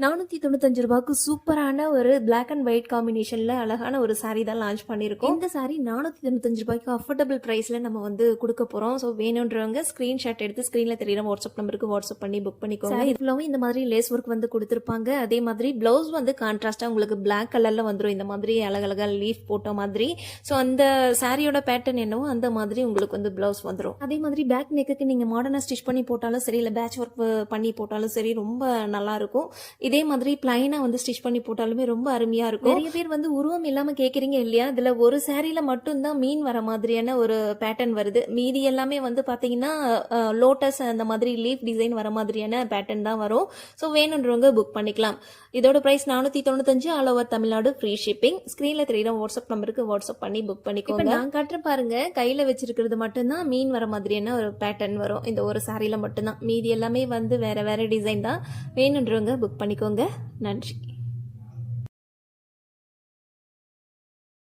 495 ரூபாய்க்கு சூப்பரான ஒரு பிளாக் அண்ட் ஒயிட் காம்பினேஷன்ல அழகான ஒரு saree தான் லான்ச் பண்ணியிருக்கோம். இந்த saree 495 ரூபாய்க்கு அஃபோர்டபுள் பிரைஸ்ல நம்ம வந்து கொடுக்க போறோம். ஸோ வேணுன்றவங்க ஸ்கிரீன்ஷாட் எடுத்து ஸ்கிரீன்ல தெரியுற வாட்ஸ்அப் நம்பருக்கு வாட்ஸ்அப் பண்ணி புக் பண்ணிக்கோங்க. இதுலவும் இந்த மாதிரி லேஸ் ஒர்க் வந்து கொடுத்துருப்பாங்க. அதே மாதிரி பிளவுஸ் வந்து கான்ட்ராஸ்டா உங்களுக்கு பிளாக் கலர்ல வந்துடும். இந்த மாதிரி அழகழகா லீஃப் போட்ட மாதிரி. ஸோ அந்த சாரியோட பேட்டர்ன் என்னவோ அந்த மாதிரி உங்களுக்கு வந்து பிளவுஸ் வந்துடும். அதே மாதிரி பேக் நெக்குக்கு நீங்க மாடர்னா ஸ்டிச் பண்ணி போட்டாலும் சரி, இல்லை பேட்ச் ஒர்க் பண்ணி போட்டாலும் சரி, ரொம்ப நல்லா இருக்கும். இதே மாதிரி பிளைனா வந்து ஸ்டிச் பண்ணி போட்டாலுமே ரொம்ப அருமையா இருக்கும். நிறைய பேர் வந்து உருவம் இல்லாம கேக்குறீங்க இல்லையா, இதுல ஒரு சாரியில மட்டும்தான் மீன் வர மாதிரியான ஒரு பேட்டர்ன் வருது. மீதி எல்லாமே வந்து பாத்தீங்கன்னா லோட்டஸ் அந்த மாதிரி லீஃப் டிசைன் வர மாதிரியான பேட்டர்ன் தான் வரும். ஸோ வேணுன்றவங்க புக் பண்ணிக்கலாம். இதோட price 495, all over Tamil Nadu free shipping. ஸ்கிரீன்ல தெரியுற வாட்ஸ்அப் நம்பருக்கு வாட்ஸ்அப் பண்ணி புக் பண்ணிக்கோங்க. நான் காட்டுறேன் பாருங்க, கையில வச்சிருக்கிறது மட்டும்தான் மீன் வர மாதிரியான ஒரு பேட்டர்ன் வரும். இந்த ஒரு சாரியில மட்டும்தான். மீதி எல்லாமே வந்து வேற வேற டிசைன் தான். வேணுன்றவங்க புக் பண்ணிக்கோங்க. நன்றி.